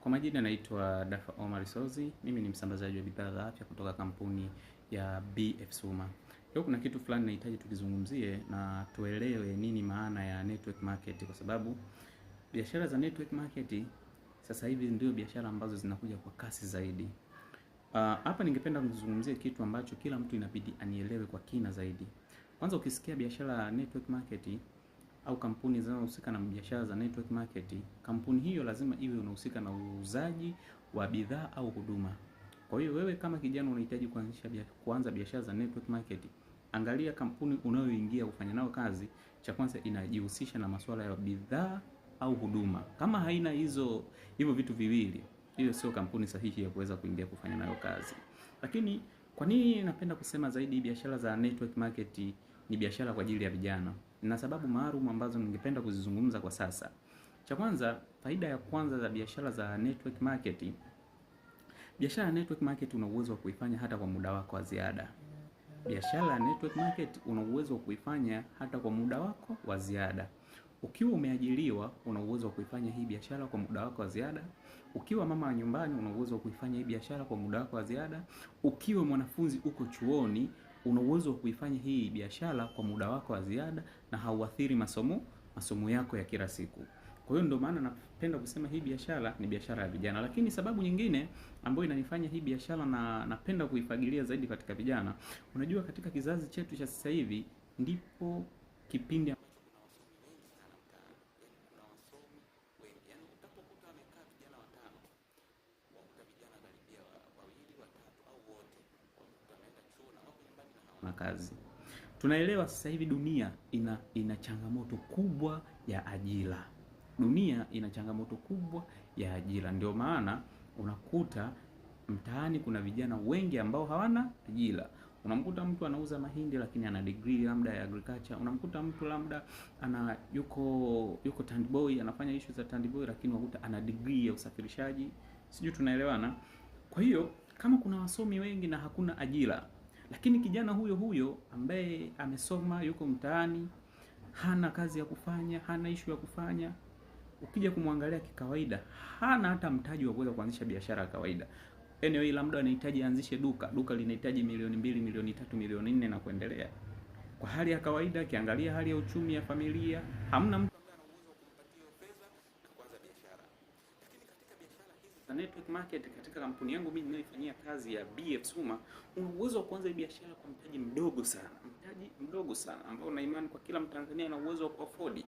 Kwa majina naitwa Dafa Omar Sozi, mimi ni msambazaji wa bidhaa za afya kutoka kampuni ya BF Suma. Leo kuna kitu fulani nahitaji tukizungumzie na tuelewe nini maana ya network market, kwa sababu biashara za network market sasa hivi ndio biashara ambazo zinakuja kwa kasi zaidi. Hapa ningependa kuzungumzia kitu ambacho kila mtu inabidi anielewe kwa kina zaidi. Kwanza, ukisikia biashara ya network market au kampuni zinazohusika na biashara za network market, kampuni hiyo lazima iwe unahusika na uuzaji wa bidhaa au huduma. Kwa hiyo wewe kama kijana unahitaji kuanza biashara za network market, angalia kampuni unayoingia kufanya nayo kazi, cha kwanza inajihusisha na masuala ya bidhaa au huduma. Kama haina hivyo vitu viwili, hiyo sio kampuni sahihi ya kuweza kuingia kufanya nayo kazi. Lakini kwa nini napenda kusema zaidi biashara za network market ni biashara kwa ajili ya vijana? Na sababu maalum ambazo ningependa kuzizungumza kwa sasa. Cha kwanza, faida ya kwanza za biashara za network market. Biashara ya network market una uwezo wa kuifanya hata kwa muda wako wa ziada. Biashara ya network market una uwezo wa kuifanya hata kwa muda wako wa ziada. Ukiwa umeajiriwa una uwezo wa kuifanya hii biashara kwa muda wako wa ziada. Ukiwa mama wa nyumbani una uwezo wa kuifanya hii biashara kwa muda wako wa ziada. Ukiwa mwanafunzi uko chuoni una uwezo wa kuifanya hii biashara kwa muda wako wa ziada na hauathiri masomo yako ya kila siku. Kwa hiyo ndio maana napenda kusema hii biashara ni biashara ya vijana. Lakini sababu nyingine ambayo inanifanya hii biashara na napenda kuifagilia zaidi katika vijana, unajua katika kizazi chetu cha sasa hivi ndipo kipindi na kazi. Tunaelewa sasa hivi dunia ina changamoto kubwa ya ajira. Dunia ina changamoto kubwa ya ajira. Ndio maana unakuta mtaani kuna vijana wengi ambao hawana ajira. Unamkuta mtu anauza mahindi lakini ana degree labda ya agriculture. Unamkuta mtu labda yuko tandboy, anafanya issue za tandboy lakini unakuta ana degree ya usafirishaji. Sijui tunaelewana? Kwa hiyo kama kuna wasomi wengi na hakuna ajira, lakini kijana huyo ambaye amesoma yuko mtaani, hana kazi ya kufanya, hana issue ya kufanya, ukija kumwangalia kikawaida, hana hata mtaji wa kuweza kuanzisha biashara ya kawaida. Anyway, labda anahitaji anzishe duka linahitaji milioni 2, milioni 3, milioni 4 na kuendelea. Kwa hali ya kawaida, kiangalia hali ya uchumi ya familia, hamna mtu ambaye ana uwezo wa kumpatia fedha na kuanza biashara. Lakini katika biashara hizi za network market, katika kampuni yangu mimi ninayofanyia kazi ya BF Suma, una uwezo wa kuanza biashara kwa mtaji mdogo sana ambao na imani kwa kila Mtanzania ana uwezo wa kuafford.